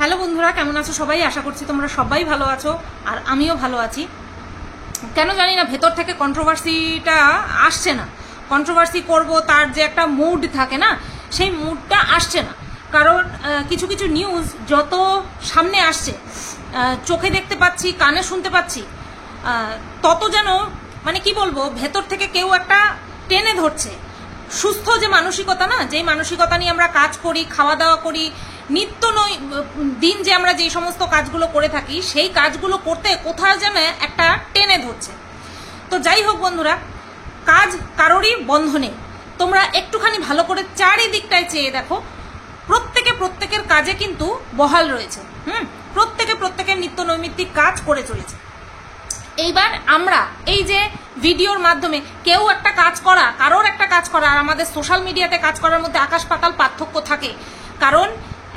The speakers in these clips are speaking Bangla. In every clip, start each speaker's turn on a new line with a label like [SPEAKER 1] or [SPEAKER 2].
[SPEAKER 1] হ্যালো বন্ধুরা, কেমন আছো সবাই? আশা করছি তোমরা সবাই ভালো আছো আর আমিও ভালো আছি। কেন জানি না ভেতর থেকে কন্ট্রোভার্সিটা আসছে না। কন্ট্রোভার্সি করব তার যে একটা মুড থাকে না, সেই মুডটা আসছে না। কারণ কিছু কিছু নিউজ যত সামনে আসছে, চোখে দেখতে পাচ্ছি, কানে শুনতে পাচ্ছি, তত যেন মানে কি বলবো, ভেতর থেকে কেউ একটা টেনে ধরছে। সুস্থ যে মানসিকতা না, যেই মানসিকতা নিয়ে আমরা কাজ করি, খাওয়া দাওয়া করি, নিত্য দিন যে আমরা যে সমস্ত কাজগুলো করে থাকি, সেই কাজগুলো করতে কোথাও যেন একটা টেনে ধরছে। তো যাই হোক বন্ধুরা, কাজ কারোরই বন্ধ নেই। তোমরা একটুখানি ভালো করে চারিদিকটায় চেয়ে দেখো, প্রত্যেকের কাজে কিন্তু বহাল রয়েছে। প্রত্যেকের নিত্য নৈমিত্তিক কাজ করে চলেছে। এইবার আমরা এই যে ভিডিওর মাধ্যমে কেউ একটা কাজ করা, কারোর একটা কাজ করা আর আমাদের সোশ্যাল মিডিয়াতে কাজ করার মধ্যে আকাশ পাতাল পার্থক্য থাকে। কারণ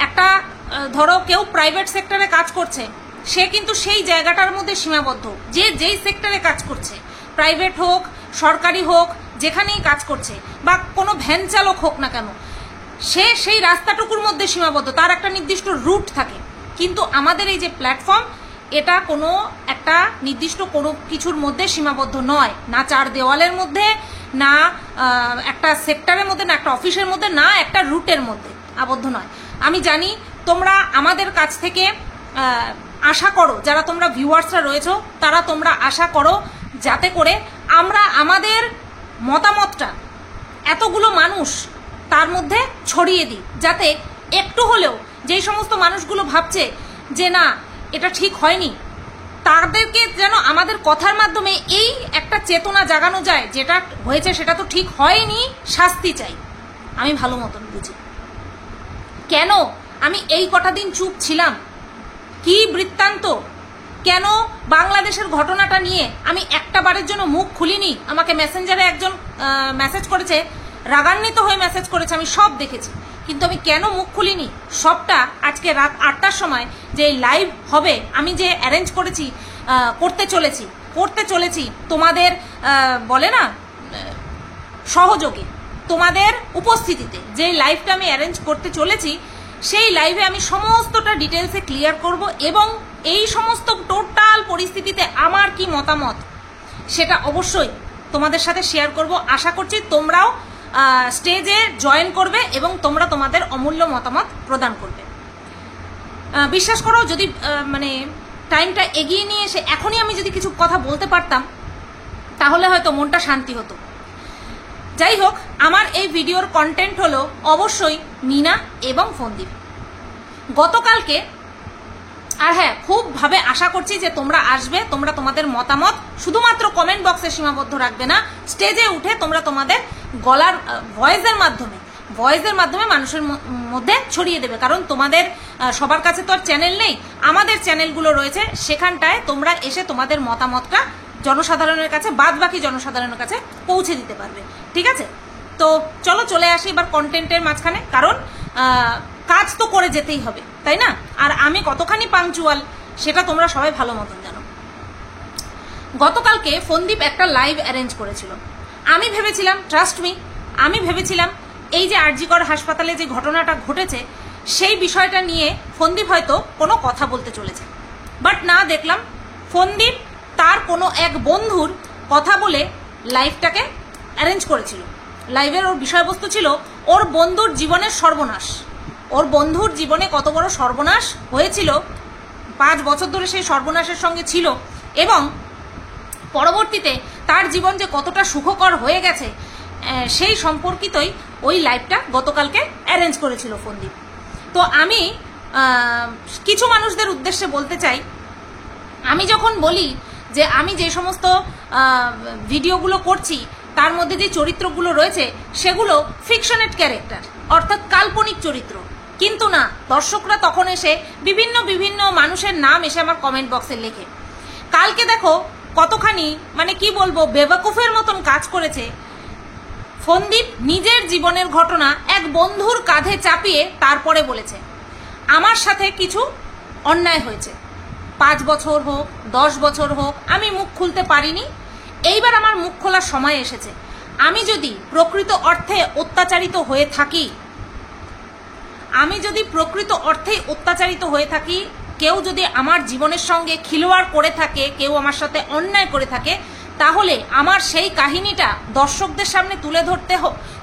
[SPEAKER 1] একটা ধরো কেউ প্রাইভেট সেক্টরে কাজ করছে, সে কিন্তু সেই জায়গাটার মধ্যে সীমাবদ্ধ। যে যেই সেক্টরে কাজ করছে, প্রাইভেট হোক সরকারি হোক, যেখানেই কাজ করছে, বা কোনো ভ্যান চালক হোক না কেন, সে সেই রাস্তাটুকুর মধ্যে সীমাবদ্ধ, তার একটা নির্দিষ্ট রুট থাকে। কিন্তু আমাদের এই যে প্ল্যাটফর্ম, এটা কোনো একটা নির্দিষ্ট কোনো কিছুর মধ্যে সীমাবদ্ধ নয়, না চার দেওয়ালের মধ্যে, না একটা সেক্টরের মধ্যে, না একটা অফিসের মধ্যে, না একটা রুটের মধ্যে আবদ্ধ নয়। আমি জানি তোমরা আমাদের কাছ থেকে আশা করো, যারা তোমরা ভিউয়ার্সরা রয়েছো তারা তোমরা আশা করো যাতে করে আমরা আমাদের মতামতটা এতগুলো মানুষ তার মধ্যে ছড়িয়ে দিই, যাতে একটু হলেও যেই সমস্ত মানুষগুলো ভাবছে যে না এটা ঠিক হয়নি, তাদেরকে যেন আমাদের কথার মাধ্যমে এই একটা চেতনা জাগানো যায়, যেটা হয়েছে সেটা তো ঠিক হয়নি, শাস্তি চাই। আমি ভালো মতন বুঝি কেন আমি এই কটা দিন চুপ ছিলাম, কি বৃত্তান্ত, কেন বাংলাদেশের ঘটনাটা নিয়ে আমি একটা বারের জন্য মুখ খুলিনি। আমাকে মেসেঞ্জারে একজন মেসেজ করেছে, রাগান্বিত হয়ে মেসেজ করেছে, আমি সব দেখেছি, কিন্তু আমি কেন মুখ খুলিনি সবটা আজকে রাত 8টার সময় যে লাইভ হবে, আমি যে অ্যারেঞ্জ করেছি, করতে চলেছি তোমাদের বলে না সহযোগে, তোমাদের উপস্থিতিতে যে লাইভটা আমি অ্যারেঞ্জ করতে চলেছি, সেই লাইভে আমি সমস্তটা ডিটেলসে ক্লিয়ার করব এবং এই সমস্ত টোটাল পরিস্থিতিতে আমার কি মতামত সেটা অবশ্যই তোমাদের সাথে শেয়ার করব। আশা করছি তোমরাও স্টেজে জয়েন করবে এবং তোমরা তোমাদের অমূল্য মতামত প্রদান করবে। বিশ্বাস করো, যদি মানে টাইমটা এগিয়ে নিয়ে এসে এখনই আমি যদি কিছু কথা বলতে পারতাম, তাহলে হয়তো মনটা শান্তি হতো। যাই হোক, আমার এই ভিডিওর কন্টেন্ট হলো অবশ্যই মিনা এবং ফন্দীপ। গতকালকে, আর হ্যাঁ, খুবভাবে আশা করছি যে তোমরা আসবে, তোমরা তোমাদের মতামত শুধুমাত্র কমেন্ট বক্সে সীমাবদ্ধ রাখবে না, স্টেজে উঠে তোমরা তোমাদের গলার ভয়েসের মাধ্যমে মানুষের মধ্যে ছড়িয়ে দেবে। কারণ তোমাদের সবার কাছে তো আর চ্যানেল নেই, আমাদের চ্যানেলগুলো রয়েছে, সেখানটায় তোমরা এসে তোমাদের মতামতটা জনসাধারণের কাছে, বাদ বাকি জনসাধারণের কাছে পৌঁছে দিতে পারবে। ঠিক আছে, তো চলো চলে আসি এবার কন্টেন্টের মাঝখানে। কারণ কাজ তো করে যেতেই হবে, তাই না? আর আমি কতখানি পাংচুয়াল সেটা তোমরা সবাই ভালো মতন জানো। গতকালকে ফন্দীপ একটা লাইভ অ্যারেঞ্জ করেছিল। আমি ভেবেছিলাম, ট্রাস্ট মি, আমি ভেবেছিলাম এই যে আরজিকর হাসপাতালে যে ঘটনাটা ঘটেছে, সেই বিষয়টা নিয়ে ফন্দীপ হয়তো কোনো কথা বলতে চলেছে। বাট না, দেখলাম ফন্দীপ তার কোনো এক বন্ধুর কথা বলে লাইভটাকে অ্যারেঞ্জ করেছিল। লাইভের ওর বিষয়বস্তু ছিল ওর বন্ধুর জীবনের সর্বনাশ। ওর বন্ধুর জীবনে কত বড় সর্বনাশ হয়েছিল, 5 বছর ধরে সেই সর্বনাশের সঙ্গে ছিল, এবং পরবর্তীতে তার জীবন যে কতটা সুখকর হয়ে গেছে সেই সম্পর্কিতই ওই লাইভটা গতকালকে অ্যারেঞ্জ করেছিল ফন্দীপ। তো আমি কিছু মানুষদের উদ্দেশ্যে বলতে চাই, আমি যখন বলি যে আমি যে সমস্ত ভিডিওগুলো করছি তার মধ্যে যে চরিত্রগুলো রয়েছে সেগুলো ফিকশনেট ক্যারেক্টার, অর্থাৎ কাল্পনিক চরিত্র, কিন্তু না, দর্শকরা তখন এসে বিভিন্ন মানুষের নাম এসে আমার কমেন্ট বক্সে লেখে। কালকে দেখো কতখানি মানে কি বলবো, বেওয়াকুফের মতন কাজ করেছে ফন্দীপ। নিজের জীবনের ঘটনা এক বন্ধুর কাঁধে চাপিয়ে তারপরে বলেছে আমার সাথে কিছু অন্যায় হয়েছে, 5 বছর হোক 10 বছর হোক, আমি মুখ খুলতে পারিনি, এইবার আমার মুখ খোলার সময় এসেছে। আমি যদি প্রকৃত অর্থে অত্যাচারিত হয়ে থাকি, আমি যদি প্রকৃত অর্থেই অত্যাচারিত হয়ে থাকি, কেউ যদি আমার জীবনের সঙ্গে খিলওয়াড় করে থাকে, কেউ আমার সাথে অন্যায় করে থাকে, তাহলে আমার সেই কাহিনীটা দর্শকদের সামনে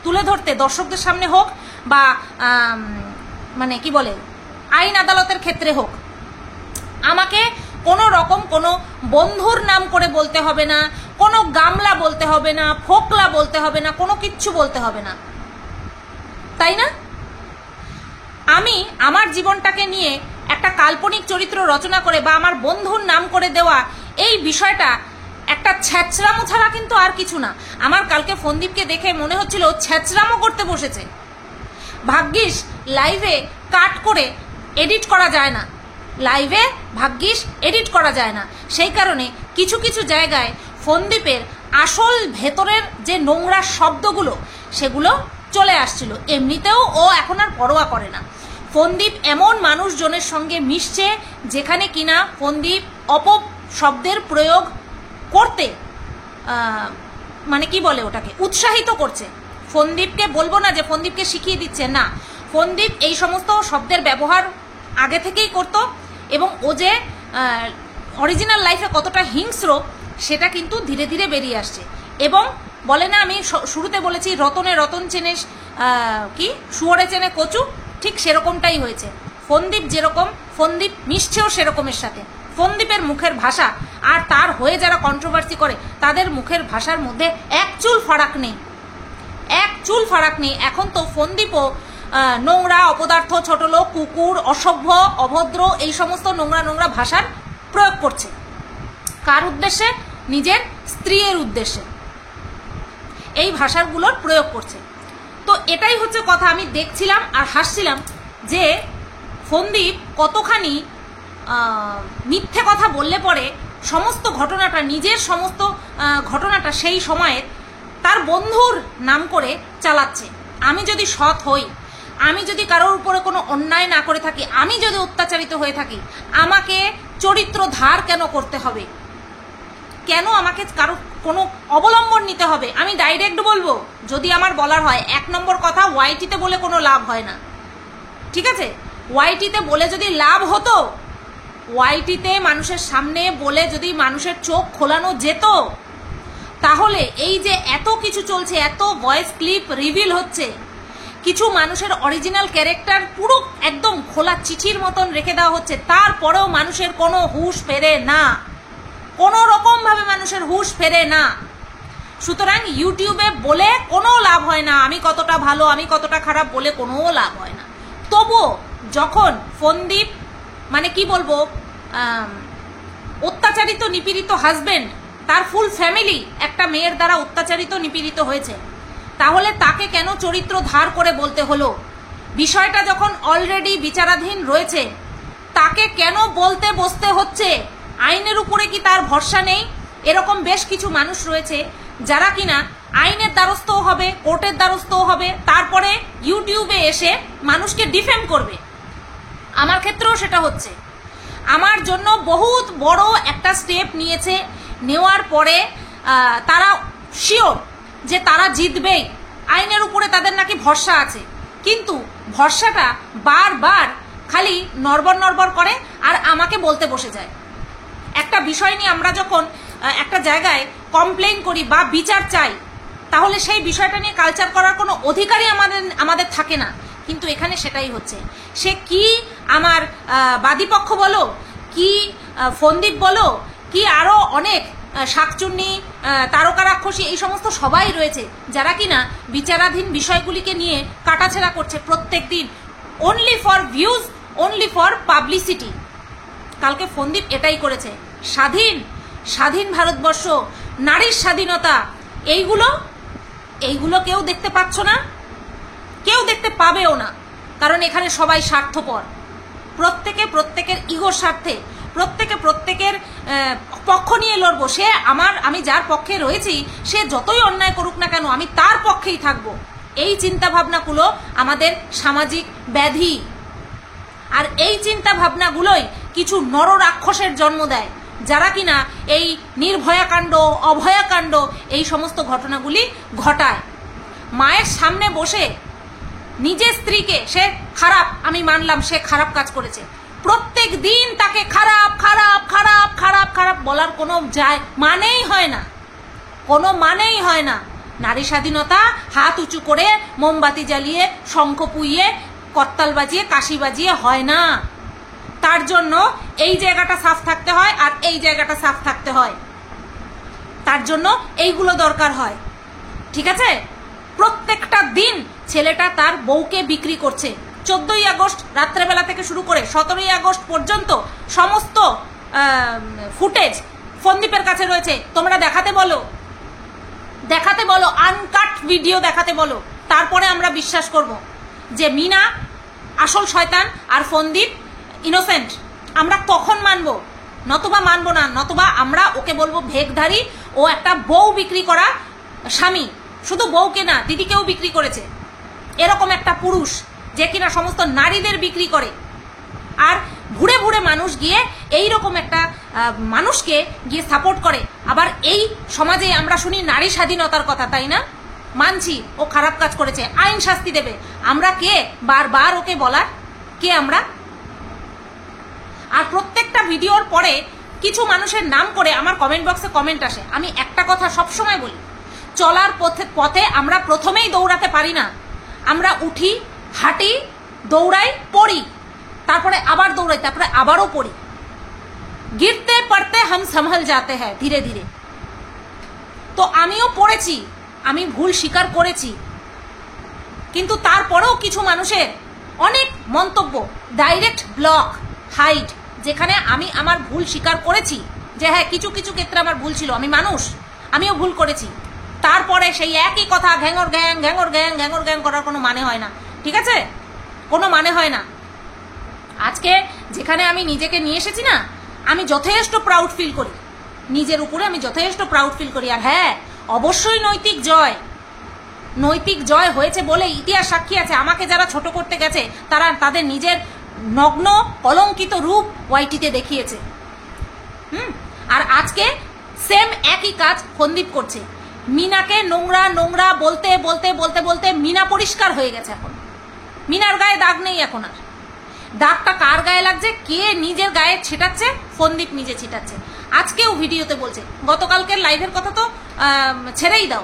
[SPEAKER 1] তুলে ধরতে দর্শকদের সামনে হোক বা মানে কি বলে আইন আদালতের ক্ষেত্রে হোক, আমাকে কোনো রকম কোনো বন্ধুর নাম করে বলতে হবে না, কোনো গামলা বলতে হবে না, ফোকলা বলতে হবে না, কোনো কিচ্ছু বলতে হবে না, তাই না? আমি আমার জীবনটাকে নিয়ে একটা কাল্পনিক চরিত্র রচনা করে বা আমার বন্ধুর নাম করে দেওয়া, এই বিষয়টা একটা ছ্যাচরামো ছাড়া কিন্তু আর কিছু না। আমার কালকে ফোনদীপকে দেখে মনে হচ্ছিল ছ্যাচরামো করতে বসেছে। ভাগ্যিস লাইভে কাট করে এডিট করা যায় না, লাইভে ভাগ্যিস এডিট করা যায় না, সেই কারণে কিছু কিছু জায়গায় ফোনদীপের আসল ভেতরের যে নোংরা শব্দগুলো সেগুলো চলে আসছিল। এমনিতেও ও এখন আর পরোয়া করে না। ফোনদীপ এমন মানুষজনের সঙ্গে মিশছে যেখানে কিনা ফোনদীপ অপশব্দের প্রয়োগ করতে মানে কি বলে ওটাকে উৎসাহিত করছে। ফোনদীপকে বলবো না যে ফোনদীপকে শিখিয়ে দিচ্ছে, না, ফোনদীপ এই সমস্ত শব্দের ব্যবহার আগে থেকেই করত এবং ও যে অরিজিনাল লাইফে কতটা হিংস্র সেটা কিন্তু ধীরে ধীরে বেরিয়ে আসছে। এবং বলে না, আমি শুরুতে বলেছি রতনে রতন চেনে কি শুয়োরে চেনে কচু, ঠিক সেরকমটাই হয়েছে। ফোনদীপ যেরকম, ফোনদীপ মিশছেও সেরকমের সাথে। ফোনদীপের মুখের ভাষা আর তার হয়ে যারা কন্ট্রোভার্সি করে তাদের মুখের ভাষার মধ্যে এক চুল ফারাক নেই, এক চুল ফারাক নেই। এখন তো ফোনদীপও নোংরা, অপদার্থ, ছোট লোক, কুকুর, অসভ্য, অভদ্র এই সমস্ত নোংরা নোংরা ভাষার প্রয়োগ করছে। কার উদ্দেশ্যে? নিজের স্ত্রীর উদ্দেশ্যে এই ভাষাগুলোর প্রয়োগ করছে। তো এটাই হচ্ছে কথা। আমি দেখছিলাম আর হাসছিলাম যে ফোনদীপ কতখানি মিথ্যে কথা বললে পরে সমস্ত ঘটনাটা, নিজের সমস্ত ঘটনাটা সেই সময়ের তার বন্ধুর নাম করে চালাচ্ছে। আমি যদি সৎ হই, আমি যদি কারোর উপরে কোনো অন্যায় না করে থাকি, আমি যদি অত্যাচারিত হয়ে থাকি, আমাকে চরিত্র ধার কেন করতে হবে? কেন আমাকে কারো কোনো অবলম্বন নিতে হবে? আমি ডাইরেক্ট বলবো যদি আমার বলার হয়। 1 নম্বর কথা, ওয়াইটিতে বলে কোনো লাভ হয় না, ঠিক আছে? ওয়াইটিতে বলে যদি লাভ হতো, ওয়াইটিতে মানুষের সামনে বলে যদি মানুষের চোখ খোলানো যেত, তাহলে এই যে এত কিছু চলছে, এত ভয়েস ক্লিপ রিভিল হচ্ছে, কিছু মানুষের অরিজিনাল ক্যারেক্টার পুরো একদম খোলা চিঠির মতন রেখে দেওয়া হচ্ছে, তারপরেও মানুষের কোনো হুঁশ ফেরে না, কোনো রকমভাবে মানুষের হুঁশ ফেরে না। সুতরাং ইউটিউবে বলে কোনো লাভ হয় না, আমি কতটা ভালো, আমি কতটা খারাপ বলে কোনো লাভ হয় না। তবুও যখন ফোনদীপ মানে কি বলবো, অত্যাচারিত নিপীড়িত হাজবেন্ড, তার ফুল ফ্যামিলি একটা মেয়ের দ্বারা অত্যাচারিত নিপীড়িত হয়েছে, তাহলে তাকে কেন চরিত্র ধার করে বলতে হলো? বিষয়টা যখন অলরেডি বিচারাধীন রয়েছে, তাকে কেন বলতে বসতে হচ্ছে? আইনের উপরে কি তার ভরসা নেই? এরকম বেশ কিছু মানুষ রয়েছে যারা কিনা আইনের দ্বারস্থও হবে, কোর্টের দ্বারস্থও হবে, তারপরে ইউটিউবে এসে মানুষকে ডিফেম করবে। আমার ক্ষেত্রেও সেটা হচ্ছে। আমার জন্য বহুত বড় একটা স্টেপ নিয়েছে, নেওয়ার পরে তারা শিওর যে তারা জিতবেই, আইনের উপরে তাদের নাকি ভরসা আছে, কিন্তু ভরসাটা বারবার খালি নড়বড় নড়বড় করে আর আমাকে বলতে বসে যায়। একটা বিষয় নিয়ে আমরা যখন একটা জায়গায় কমপ্লেইন করি বা বিচার চাই, তাহলে সেই বিষয়টা নিয়ে কালচার করার কোনো অধিকারই আমাদের থাকে না, কিন্তু এখানে সেটাই হচ্ছে। সে কি আমার বাদীপক্ষ বলো, কি ফোনদীপ বলো, কি আরও অনেক শাকচুন্নি, তারকা রাক্ষসী, এই সমস্ত সবাই রয়েছে যারা কিনা বিচারাধীন বিষয়গুলিকে নিয়ে কাটাছেড়া করছে প্রত্যেক দিন, only for views, only for publicity. কালকে ফোনদীপ এটাই করেছে। স্বাধীন ভারতবর্ষ, নারীর স্বাধীনতা, এইগুলো কেউ দেখতে পাচ্ছ না, কেউ দেখতে পাবেও না, কারণ এখানে সবাই স্বার্থপর। প্রত্যেকে প্রত্যেকের ইগোর স্বার্থে, প্রত্যেকে প্রত্যেকের পক্ষ নিয়ে লড়বো। আমি যার পক্ষে রয়েছি সে যতই অন্যায় করুক না কেন আমি তার পক্ষেই থাকবো। এই চিন্তা ভাবনাগুলো আমাদের সামাজিক ব্যাধি, আর এই চিন্তা ভাবনাগুলোই কিছু নররাক্ষসের জন্ম দেয়, যারা কিনা এই নির্ভয়াকাণ্ড, অভয়াকাণ্ড, এই সমস্ত ঘটনাগুলি ঘটায়। মায়ের সামনে বসে নিজের স্ত্রীকে সে খারাপ, আমি মানলাম সে খারাপ কাজ করেছে, প্রত্যেক দিন তাকে খারাপ খারাপ খারাপ খারাপ খারাপ বলার কোনো মানেই হয় না, কোনো মানেই হয় না। নারী স্বাধীনতা হাত উঁচু করে মোমবাতি জ্বালিয়ে শঙ্খ পুইয়ে করতাল বাজিয়ে কাশি বাজিয়ে হয় না। তার জন্য এই জায়গাটা সাফ থাকতে হয় আর এই জায়গাটা সাফ থাকতে হয়, তার জন্য এইগুলো দরকার হয়, ঠিক আছে? প্রত্যেকটা দিন ছেলেটা তার বউকে বিক্রি করছে। 14ই আগস্ট রাত্রেবেলা থেকে শুরু করে 17ই আগস্ট পর্যন্ত সমস্ত ফুটেজ ফন্দীপের কাছে রয়েছে। তোমরা দেখাতে বলো, দেখাতে বলো, আনকাট ভিডিও দেখাতে বলো, তারপরে আমরা বিশ্বাস করব যে মিনা আসল শয়তান আর ফন্দীপ ইনোসেন্ট। আমরা তখন মানবো, নতুবা মানবো না, নতুবা আমরা ওকে বলবো ভেকধারী, ও একটা বউ বিক্রি করা স্বামী, শুধু বউকে না দিদিকেও বিক্রি করেছে, এরকম একটা পুরুষ যে কিনা সমস্ত নারীদের বিক্রি করে। আর ঘুরে ঘুরে মানুষ গিয়ে এইরকম একটা মানুষকে গিয়ে সাপোর্ট করে। আবার এই সমাজে আমরা শুনি নারী স্বাধীনতার কথা, তাই না? মানছি ও খারাপ কাজ করেছে, আইন শাস্তি দেবে, আমরা কে বারবার ওকে বলার, কে আমরা? আর প্রত্যেকটা ভিডিওর পরে কিছু মানুষের নাম করে আমার কমেন্ট বক্সে কমেন্ট আসে। আমি একটা কথা সবসময় বলি, চলার পথে আমরা প্রথমেই দৌড়াতে পারি না, আমরা উঠি, হাঁটি, দৌড়াই, পড়ি, তারপরে আবার দৌড়াই, তারপরে আবারও পড়ি। গিরতে পড়তে হাম সম্ভল যাতে হ্যাঁ ধীরে ধীরে। তো আমিও পড়েছি, আমি ভুল স্বীকার করেছি, কিন্তু তারপরেও কিছু মানুষের অনেক মন্তব্য, ডাইরেক্ট ব্লক, হাইড, যেখানে আমি আমার ভুল স্বীকার করেছি যে হ্যাঁ কিছু কিছু ক্ষেত্রে আমার ভুল ছিল, আমি মানুষ, আমিও ভুল করেছি, তারপরে সেই একই কথা ঘ্যাঙর গ্যাং ঘ্যাঙর গ্যাং ঘ্যাঙর গ্যাং করার কোনো মানে হয় না, ঠিক আছে? কোনো মানে হয় না। আজকে যেখানে আমি নিজেকে নিয়ে এসেছি না, আমি যথেষ্ট প্রাউড ফিল করি, নিজের উপরে আমি যথেষ্ট প্রাউড ফিল করি। আর হ্যাঁ, অবশ্যই নৈতিক জয়, নৈতিক জয় হয়েছে বলে ইতিহাস সাক্ষী আছে। আমাকে যারা ছোট করতে গেছে তারা তাদের নিজের নগ্ন কলঙ্কিত রূপ ওয়াইটিতে দেখিয়েছে। আর আজকে সেম একই কাজ ফন্দীপ করছে। মিনাকে নোংরা নোংরা বলতে বলতে বলতে বলতে মিনা পরিষ্কার হয়ে গেছে। এখন মিনার গায়ে দাগ নেই এখন আর। দাগটা কার গায়ে লাগছে, কে নিজের গায়ে ছিটাচ্ছে? ফন্দীপ নিজে ছিটাচ্ছে। আজকেও ভিডিওতে বলছে, গতকালকের লাইভের কথা তো ছেড়েই দাও,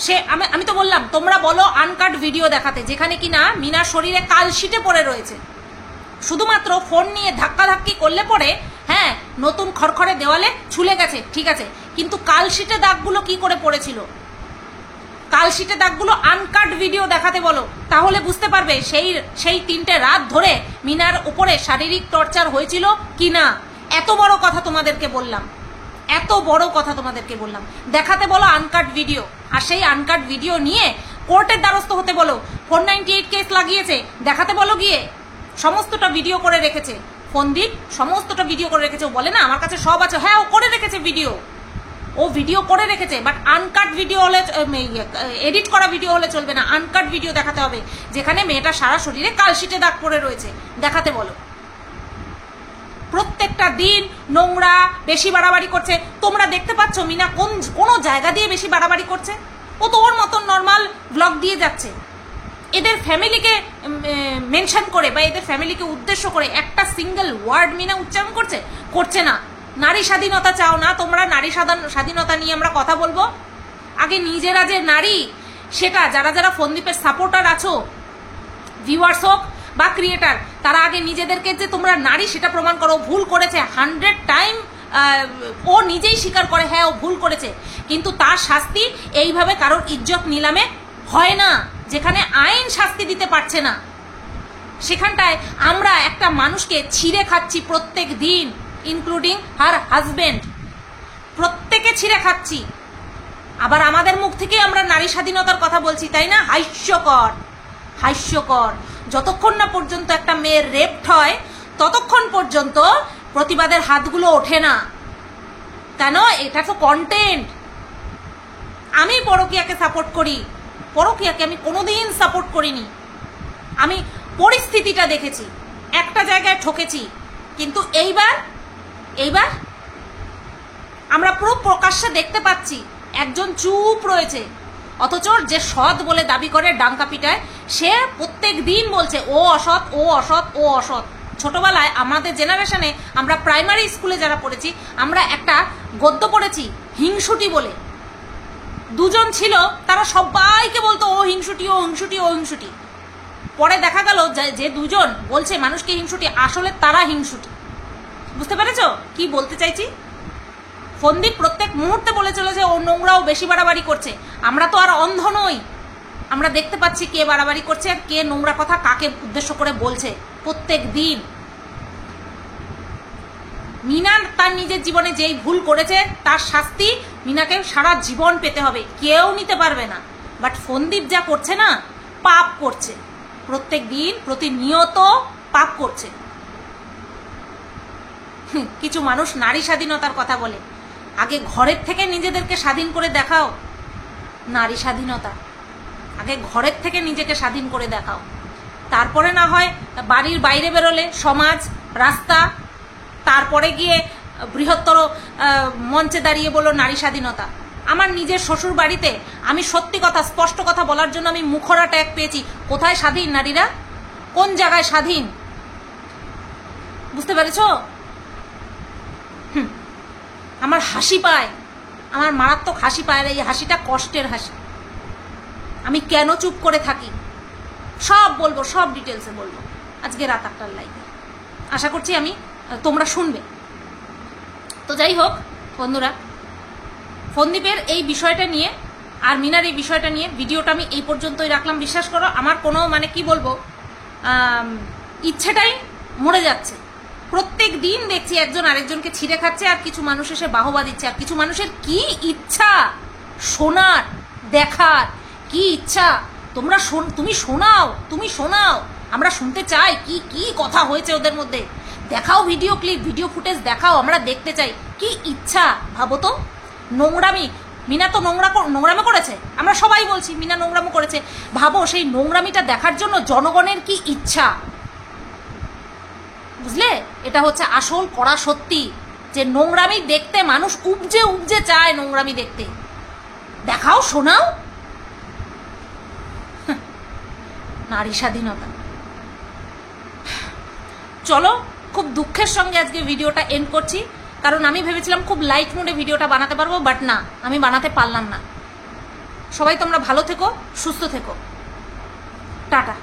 [SPEAKER 1] সে আমি তো বললাম তোমরা বলো আনকাট ভিডিও দেখাতে, যেখানে কিনা মিনার শরীরে কালশিটে পড়ে রয়েছে, শুধুমাত্র ফোন নিয়ে ধাক্কাধাক্কি করলে পরে হ্যাঁ নতুন খড়খড়ে দেওয়ালে ছুলে গেছে, ঠিক আছে, কিন্তু কালশিটে দাগগুলো কি করে পড়েছিল? কালশিটে দাগগুলো আনকাট ভিডিও দেখাতে বলো, তাহলে বুঝতে পারবে সেই 3টে রাত ধরে মিনার উপরে শারীরিক টর্চার হয়েছিল কিনা। এত বড় কথা তোমাদেরকে বললাম, এত বড় কথা তোমাদেরকে বললাম, দেখাতে বলো আনকাট ভিডিও। আর সেই আনকাট ভিডিও নিয়ে কোর্টের দ্বারস্থ হতে বলো। 498 কেস লাগিয়েছে, দেখাতে বলো গিয়ে। সমস্তটা ভিডিও করে রেখেছে ফন্দীপ, সমস্তটা ভিডিও করে রেখেছে। ও বলে না আমার কাছে সব আছে, হ্যাঁ ও করে রেখেছে ভিডিও, ও ভিডিও করে রেখেছে, বাট আনকাট ভিডিও হলে, এডিট করা ভিডিও হলে চলবে না, আনকাট ভিডিও দেখাতে হবে, যেখানে মেয়েটা সারা শরীরে কালশিটে দাগ পড়ে রয়েছে, দেখাতে বলো। প্রত্যেকটা দিন নোংরা, বেশি বাড়াবাড়ি করছে। তোমরা দেখতে পাচ্ছ মিনা কোন জায়গা দিয়ে বেশি বাড়াবাড়ি করছে? ও তো ওর মতন নর্মাল ব্লগ দিয়ে যাচ্ছে। এদের ফ্যামিলিকে মেনশন করে বা এদের ফ্যামিলিকে উদ্দেশ্য করে একটা সিঙ্গেল ওয়ার্ড মিনা উচ্চারণ করছে না। নারী স্বাধীনতা চাও না তোমরা? নারী স্বাধীনতা নিয়ে আমরা কথা বলবো। আগে নিজেরা যে নারী, সেটা যারা যারা ফন্দীপের সাপোর্টার আছো, ভিউয়ার্স হোক বা ক্রিয়েটার, তারা আগে নিজেদেরকে যে তোমরা নারী সেটা প্রমাণ করো। ভুল করেছে 100 টাইম, ও নিজেই স্বীকার করে হ্যাঁ ও ভুল করেছে, কিন্তু তার শাস্তি এইভাবে কারোর ইজ্জত নিলামে হয় না। যেখানে আইন শাস্তি দিতে পারছে না, সেখানটায় আমরা একটা মানুষকে ছিঁড়ে খাচ্ছি প্রত্যেক দিন, ইনক্লুডিং হার হাজবেন্ড, প্রত্যেকে ছিঁড়ে খাচ্ছি। আবার আমাদের মুখ থেকে আমরা নারী স্বাধীনতার কথা বলছি, তাই না? হাস্যকর, হাস্যকর। যতক্ষণ না পর্যন্ত একটা মেয়ের রেপড হয় ততক্ষণ পর্যন্ত প্রতিবাদের হাতগুলো ওঠে না। কেন? এটা তো কন্টেন্ট। আমি পরকীয়াকে সাপোর্ট করি, পরকীয়াকে আমি কোনোদিন সাপোর্ট করিনি। আমি পরিস্থিতিটা দেখেছি, একটা জায়গায় ঠকেছি, কিন্তু এইবার আমরা পুরো প্রকাশ্যে দেখতে পাচ্ছি একজন চুপ রয়েছে, অথচ যে সৎ বলে দাবি করে ডাঙ্কা পিটায়, সে প্রত্যেক দিন বলছে ও অসৎ, ও অসৎ, ও অসৎ। ছোটবেলায় আমাদের জেনারেশনে, আমরা প্রাইমারি স্কুলে যারা পড়েছি, আমরা একটা গদ্য পড়েছি হিংসুটি বলে। দুজন ছিল, তারা সবাইকে বলতো ও হিংসুটি, ও হিংসুটি, ও হিংসুটি। পরে দেখা গেল যে দুজন বলছে মানুষকে হিংসুটি, আসলে তারা হিংসুটি। বুঝতে পেরেছ কি বলতে চাইছি? ফন্দীপ প্রত্যেক মুহূর্তে বলে চলেছে ও নোংরাও বেশি বাড়াবাড়ি করছে। আমরা তো আর অন্ধ নই, আমরা দেখতে পাচ্ছি কে বাড়াবাড়ি করছে আর কে নোংরা কথা কাকে উদ্দেশ্য করে বলছে প্রত্যেক দিন। মিনা তার নিজের জীবনে যেই ভুল করেছে তার শাস্তি মিনাকে সারা জীবন পেতে হবে, কেউ নিতে পারবে না। বাট ফন্দীপ যা করছে না, পাপ করছে, প্রত্যেক দিন প্রতিনিয়ত পাপ করছে। কিছু মানুষ নারী স্বাধীনতার কথা বলে, আগে ঘরের থেকে নিজেদেরকে স্বাধীন করে দেখাও। নারী স্বাধীনতা, আগে ঘরের থেকে নিজেকে স্বাধীন করে দেখাও, তারপরে না হয় বাড়ির বাইরে বেরোলে সমাজ, রাস্তা, তারপরে গিয়ে বৃহত্তর মঞ্চে দাঁড়িয়ে বলো নারী স্বাধীনতা। আমার নিজের শ্বশুর বাড়িতে আমি সত্যি কথা, স্পষ্ট কথা বলার জন্য আমি মুখরা ট্যাগ পেয়েছি। কোথায় স্বাধীন নারীরা? কোন জায়গায় স্বাধীন? বুঝতে পেরেছ? আমার হাসি পায়, আমার মারাত্মক হাসি পায়, আর এই হাসিটা কষ্টের হাসি। আমি কেন চুপ করে থাকি সব বলবো, সব ডিটেলসে বলবো আজকে রাত 8টার লাইভে। আশা করছি তোমরা শুনবে। তো যাই হোক বন্ধুরা, ফন্দীপের এই বিষয়টা নিয়ে আর মিনার এই বিষয়টা নিয়ে ভিডিওটা আমি এই পর্যন্তই রাখলাম। বিশ্বাস করো আমার কোনো কি বলবো, ইচ্ছেটাই মরে যাচ্ছে। প্রত্যেক দিন দেখছি একজন আরেকজনকে ছিঁড়ে খাচ্ছে, আর কিছু মানুষ এসে বাহবা দিচ্ছে। আর কিছু মানুষের কি ইচ্ছা শোনার, দেখার, কি ইচ্ছা। তুমি শোনাও, আমরা শুনতে চাই কি কি কথা হয়েছে ওদের মধ্যে। দেখাও ভিডিও ক্লিপ, ভিডিও ফুটেজ দেখাও, আমরা দেখতে চাই। কি ইচ্ছা ভাবো তো। নোংরামি, মিনা তো নোংরামো করেছে, আমরা সবাই বলছি মিনা নোংরামো করেছে। ভাবো সেই নোংরামিটা দেখার জন্য জনগণের কি ইচ্ছা। বুঝলে, এটা হচ্ছে আসল কড়া সত্যি, যে নোংরামি দেখতে মানুষ উপজে উপজে চায়। নোংরামি দেখতে দেখাও, শোনাও। নারী স্বাধীনতা। চলো, খুব দুঃখের সঙ্গে আজকে ভিডিওটা এন্ড করছি, কারণ আমি ভেবেছিলাম খুব লাইট মুডে ভিডিওটা বানাতে পারবো, বাট না, আমি বানাতে পারলাম না। সবাই তোমরা ভালো থেকো, সুস্থ থেকো, টাটা।